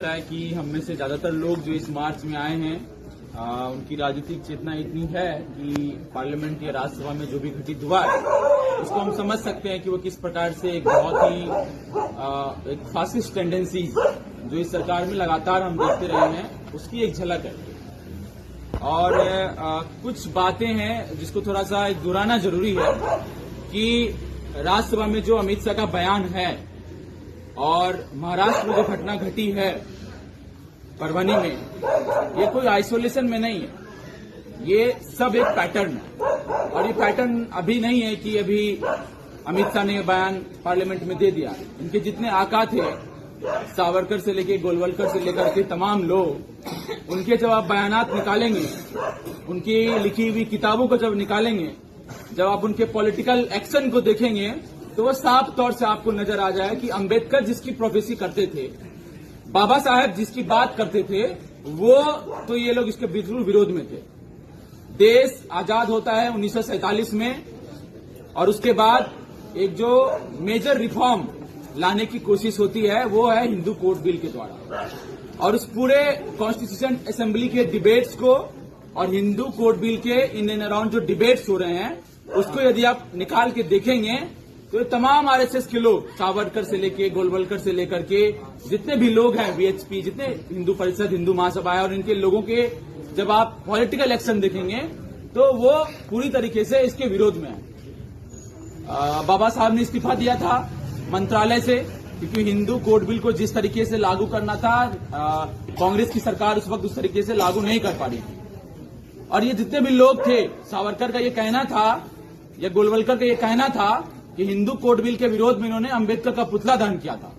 है कि हम में से ज्यादातर लोग जो इस मार्च में आए हैं उनकी राजनीतिक चेतना इतनी है कि पार्लियामेंट या राज्यसभा में जो भी घटित हुआ है उसको हम समझ सकते हैं कि वो किस प्रकार से एक बहुत ही एक फासिस्ट टेंडेंसी जो इस सरकार में लगातार हम देखते रहे हैं उसकी एक झलक है। और कुछ बातें हैं जिसको थोड़ा सा दोहराना जरूरी है कि राज्यसभा में जो अमित शाह का बयान है और महाराष्ट्र में जो घटना घटी है परभनी में, ये कोई आइसोलेशन में नहीं है, ये सब एक पैटर्न है। और ये पैटर्न अभी नहीं है कि अभी अमित शाह ने बयान पार्लियामेंट में दे दिया। इनके जितने आका थे, सावरकर से लेकर गोलवलकर से लेकर के तमाम लोग, उनके जब आप बयानात निकालेंगे, उनकी लिखी हुई किताबों को जब निकालेंगे, जब आप उनके पॉलिटिकल एक्शन को देखेंगे तो वो साफ तौर से आपको नजर आ जाए कि अंबेडकर जिसकी प्रोफेसी करते थे, बाबा साहेब जिसकी बात करते थे, वो तो ये लोग इसके बिल्कुल विरोध में थे। देश आजाद होता है 1947 में और उसके बाद एक जो मेजर रिफॉर्म लाने की कोशिश होती है वो है हिंदू कोड बिल के द्वारा। और उस पूरे कॉन्स्टिट्यूशन असेंबली के डिबेट्स को और हिंदू कोड बिल के इन एंड अराउंड जो डिबेट्स हो रहे हैं उसको यदि आप निकाल के देखेंगे तो ये तमाम आरएसएस के लोग, सावरकर से लेके गोलवलकर से लेकर के जितने भी लोग हैं, वीएचपी, जितने हिंदू परिषद, हिंदू महासभा है, और इनके लोगों के जब आप पॉलिटिकल एक्शन देखेंगे तो वो पूरी तरीके से इसके विरोध में है। बाबा साहब ने इस्तीफा दिया था मंत्रालय से क्योंकि हिंदू कोड बिल को जिस तरीके से लागू करना था कांग्रेस की सरकार उस वक्त उस तरीके से लागू नहीं कर पा रही थी। और ये जितने भी लोग थे, सावरकर का ये कहना था या गोलवलकर का ये कहना था कि हिंदू कोड बिल के विरोध में इन्होंने अंबेडकर का पुतला दहन किया था,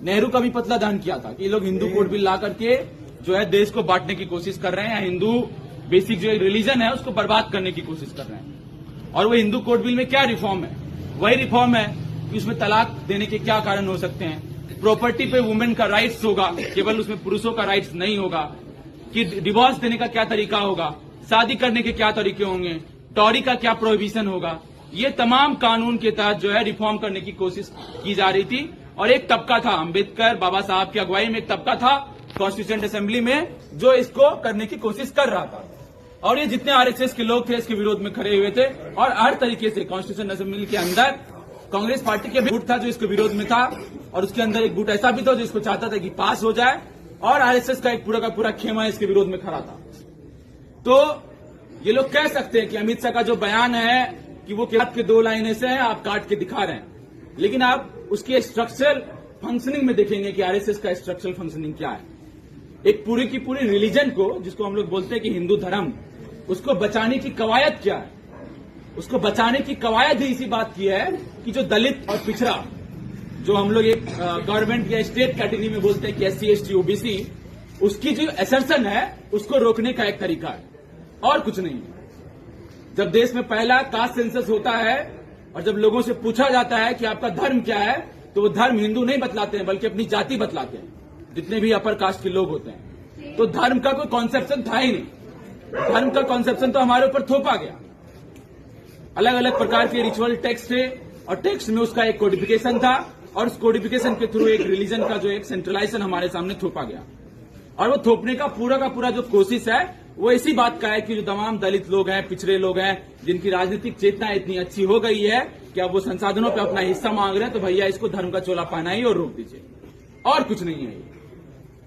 नेहरू का भी पुतला दहन किया था कि ये लोग हिंदू कोड बिल ला करके जो है देश को बांटने की कोशिश कर रहे हैं, हिंदू बेसिक जो रिलीजन है उसको बर्बाद करने की कोशिश कर रहे हैं। और वो हिंदू कोड बिल में क्या रिफॉर्म है? वही रिफॉर्म है कि उसमें तलाक देने के क्या कारण हो सकते हैं, प्रॉपर्टी पे वुमेन का राइट्स होगा, केवल उसमें पुरुषों का राइट्स नहीं होगा, कि डिवोर्स देने का क्या तरीका होगा, शादी करने के क्या तरीके होंगे, टॉरी का क्या प्रोहिबिशन होगा। ये तमाम कानून के तहत जो है रिफॉर्म करने की कोशिश की जा रही थी। और एक तबका था, अंबेडकर बाबा साहब की अगुवाई में एक तबका था कॉन्स्टिट्यूशन असेंबली में जो इसको करने की कोशिश कर रहा था। और ये जितने आरएसएस के लोग थे इसके विरोध में खड़े हुए थे। और हर तरीके से कॉन्स्टिट्यूशन असेंबली के अंदर कांग्रेस पार्टी के गुट था जो इसके विरोध में था, और उसके अंदर एक गुट ऐसा भी था जो इसको चाहता था कि पास हो जाए, और आरएसएस का एक पूरा खेमा इसके विरोध में खड़ा था। तो ये लोग कह सकते हैं कि अमित शाह का जो बयान है कि वो केवल के 2 लाइनें से हैं, आप काट के दिखा रहे हैं, लेकिन आप उसके स्ट्रक्चरल फंक्शनिंग में देखेंगे कि आरएसएस का स्ट्रक्चरल फंक्शनिंग क्या है। एक पूरी की पूरी रिलीजन को, जिसको हम लोग बोलते हैं कि हिंदू धर्म, उसको बचाने की कवायद क्या है? उसको बचाने की कवायद ही इसी बात की है कि जो दलित और पिछड़ा, जो हम लोग एक गवर्नमेंट या स्टेट कैटेगरी में बोलते हैं कि SC ST OBC, उसकी जो असर्शन है उसको रोकने का एक तरीका है और कुछ नहीं है। जब देश में पहला कास्ट सेंसस होता है और जब लोगों से पूछा जाता है कि आपका धर्म क्या है, तो वो धर्म हिंदू नहीं बतलाते हैं बल्कि अपनी जाति बतलाते हैं, जितने भी अपर कास्ट के लोग होते हैं। तो धर्म का कोई कॉन्सेप्शन था ही नहीं। धर्म का कॉन्सेप्शन तो हमारे ऊपर थोपा गया। अलग अलग प्रकार के रिचुअल टेक्स्ट थे और टेक्स्ट में उसका एक कोडिफिकेशन था, और उस कोडिफिकेशन के थ्रू एक रिलीजन का जो एक सेंट्रलाइजेशन हमारे सामने थोपा गया। और वो थोपने का पूरा जो कोशिश है वो इसी बात का है कि जो तमाम दलित लोग हैं, पिछड़े लोग हैं, जिनकी राजनीतिक चेतना इतनी अच्छी हो गई है कि अब वो संसाधनों पे अपना हिस्सा मांग रहे हैं, तो भैया इसको धर्म का चोला पहनाइए और रोक दीजिए, और कुछ नहीं है।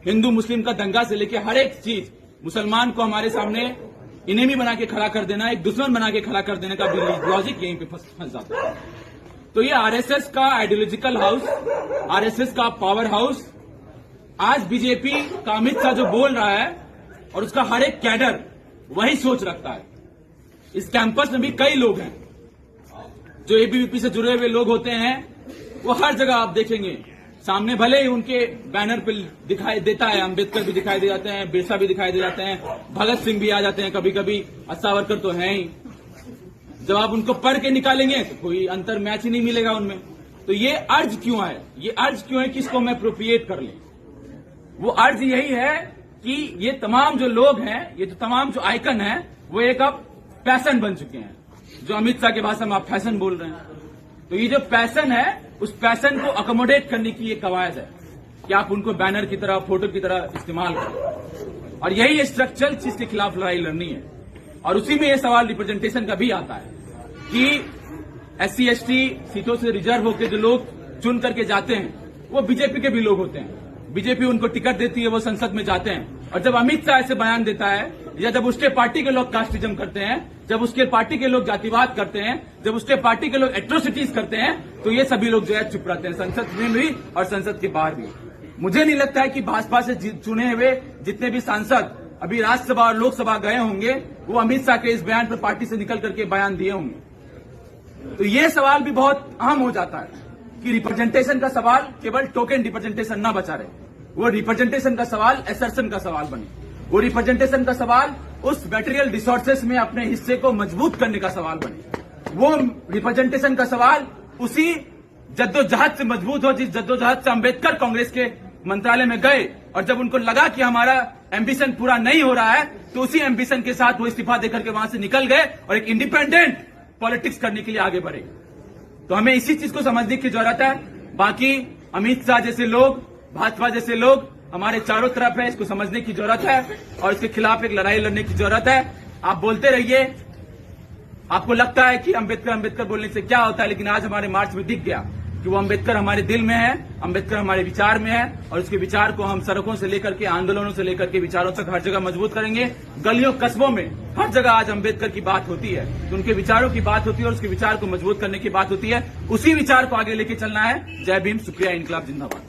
हिंदू मुस्लिम का दंगा से लेके हर एक चीज, मुसलमान को हमारे सामने इनेमी बना के खड़ा कर देना, एक दुश्मन बना के खड़ा कर देने का भी लॉजिक यहीं पे फंस जाता है। तो ये आरएसएस का आइडियोलॉजिकल हाउस, आरएसएस का पावर हाउस, आज बीजेपी का अमित शाह जो बोल रहा है और उसका हर एक कैडर वही सोच रखता है। इस कैंपस में भी कई लोग हैं जो एबीवीपी से जुड़े हुए लोग होते हैं, वो हर जगह आप देखेंगे सामने भले ही उनके बैनर पे दिखाई देता है, अंबेडकर भी दिखाई दे जाते हैं, बिरसा भी दिखाई दे जाते हैं, भगत सिंह भी आ जाते हैं कभी कभी, सावरकर तो है ही। जब आप उनको पढ़ के निकालेंगे तो कोई अंतर मैच ही नहीं मिलेगा उनमें। तो ये अर्ज क्यों है? ये अर्ज क्यों है कि इसको हम एप्रोप्रिएट कर लें? वो अर्ज यही है कि ये तमाम जो लोग हैं, ये जो तमाम जो आइकन है, वो एक अब पैशन बन चुके हैं, जो अमित शाह की भाषा में आप फैशन बोल रहे हैं। तो ये जो पैशन है, उस पैशन को अकोमोडेट करने की ये कवायद है। कि आप उनको बैनर की तरह, फोटो की तरह इस्तेमाल करें। और यही स्ट्रक्चरल चीज के खिलाफ लड़ाई लड़नी है। और उसी में यह सवाल रिप्रेजेंटेशन का भी आता है कि SC ST सीटों से रिजर्व होकर जो लोग चुन करके जाते हैं वो बीजेपी के भी लोग होते हैं। बीजेपी उनको टिकट देती है, वो संसद में जाते हैं। और जब अमित शाह ऐसे बयान देता है, या जब उसके पार्टी के लोग कास्टिज्म करते हैं, जब उसके पार्टी के लोग जातिवाद करते हैं, जब उसके पार्टी के लोग एट्रोसिटीज करते हैं, तो ये सभी लोग जो है चुप रहते हैं, संसद में भी और संसद के बाहर भी। मुझे नहीं लगता है कि भाजपा से चुने हुए जितने भी सांसद अभी राज्यसभा और लोकसभा गए होंगे वो अमित शाह के इस बयान पर पार्टी से निकल करके बयान दिए होंगे। तो ये सवाल भी बहुत अहम हो जाता है कि रिप्रेजेंटेशन का सवाल केवल टोकन रिप्रेजेंटेशन ना बचा रहे, वो रिप्रेजेंटेशन का सवाल एसर्शन का सवाल बने, वो रिप्रेजेंटेशन का सवाल उस मटेरियल रिसोर्सेस में अपने हिस्से को मजबूत करने का सवाल बने, वो रिप्रेजेंटेशन का सवाल उसी जद्दोजहद से मजबूत हो जिस जद्दोजहद से अंबेडकर कांग्रेस के मंत्रालय में गए और जब उनको लगा कि हमारा एम्बिशन पूरा नहीं हो रहा है तो उसी एम्बिशन के साथ वो इस्तीफा देकर के वहां से निकल गए और एक इंडिपेंडेंट पॉलिटिक्स करने के लिए आगे बढ़े। तो हमें इसी चीज को समझने की जरूरत है। बाकी अमित शाह जैसे लोग, भाजपा जैसे लोग हमारे चारों तरफ है, इसको समझने की जरूरत है और इसके खिलाफ एक लड़ाई लड़ने की जरूरत है। आप बोलते रहिए, आपको लगता है कि अंबेडकर बोलने से क्या होता है, लेकिन आज हमारे मार्च में दिख गया कि वो अंबेडकर हमारे दिल में है, अंबेडकर हमारे विचार में है और उसके विचार को हम सड़कों से लेकर के, आंदोलनों से लेकर के विचारों तक हर जगह मजबूत करेंगे। गलियों कस्बों में हर जगह आज अंबेडकर की बात होती है, तो उनके विचारों की बात होती है और उसके विचार को मजबूत करने की बात होती है। उसी विचार को आगे लेके चलना है। जय भीम, शुक्रिया, इनकलाब जिंदाबाद।